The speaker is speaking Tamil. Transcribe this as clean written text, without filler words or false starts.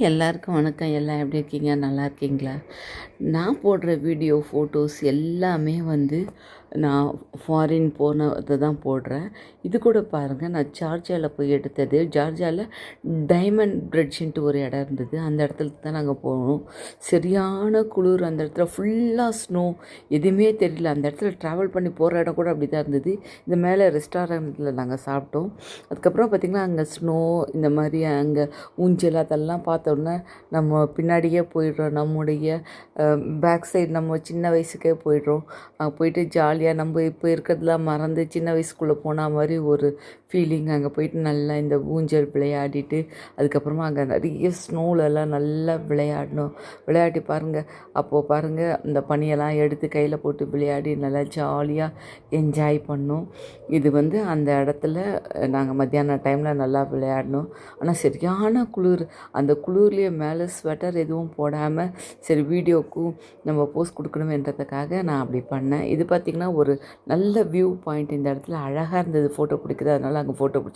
எல்லாருக்கும் வணக்கம். எல்லாம் எப்படி இருக்கீங்க? நல்லா இருக்கீங்களா? நான் போடுற வீடியோ, ஃபோட்டோஸ் எல்லாமே நான் ஃபாரின் போனதை தான் போடுறேன். இது கூட பாருங்கள், நான் ஜார்ஜியாவில் போய் எடுத்தது. ஜார்ஜியாவில் டைமண்ட் பிரிட்ஜின்ட்டு ஒரு இடம் இருந்தது. அந்த இடத்துல தான் நாங்கள் போனோம். சரியான குளிர். அந்த இடத்துல ஃபுல்லாக ஸ்னோ, எதுவுமே தெரியல. அந்த இடத்துல ட்ராவல் பண்ணி போகிற இடம் கூட அப்படி தான் இருந்தது. இந்த மேலே ரெஸ்டாரண்ட்டில் நாங்கள் சாப்பிட்டோம். அதுக்கப்புறம் பார்த்திங்கன்னா அங்கே ஸ்னோ, இந்த மாதிரி அங்கே ஊஞ்சல் அதெல்லாம் பார்த்தோன்னே நம்ம பின்னாடியே போயிடுறோம். நம்முடைய பேக் சைடு நம்ம சின்ன வயசுக்கே போயிடுறோம். போயிட்டு ஜாலியாக நம்ம இப்போ இருக்கிறதுலாம் மறந்து சின்ன வயசுக்குள்ளே போன மாதிரி ஒரு ஃபீலிங். அங்கே போயிட்டு நல்லா இந்த ஊஞ்சல் விளையாடிட்டு, அதுக்கப்புறமா அங்கே நிறைய ஸ்னோலெல்லாம் நல்லா விளையாடி பாருங்கள். அப்போது பாருங்கள், இந்த பனியெல்லாம் எடுத்து கையில் போட்டு விளையாடி நல்லா ஜாலியாக என்ஜாய் பண்ணோம். இது அந்த இடத்துல நாங்கள் மத்தியான டைமில் நல்லா விளையாடினோம். ஆனால் சரியான குளிர். அந்த குளிர்லேயே மேலே ஸ்வெட்டர் எதுவும் போடாமல் சரி வீடியோக்கும் நம்ம போஸ்ட் கொடுக்கணுமேன்றதுக்காக நான் அப்படி பண்ணேன். இது பார்த்திங்கன்னா ஒரு நல்ல வியூ பாயிண்ட். இந்த இடத்துல அழகாக இருந்தது ஃபோட்டோ பிடிக்குது. அதனால் அங்கே ஃபோட்டோ பிடிச்சி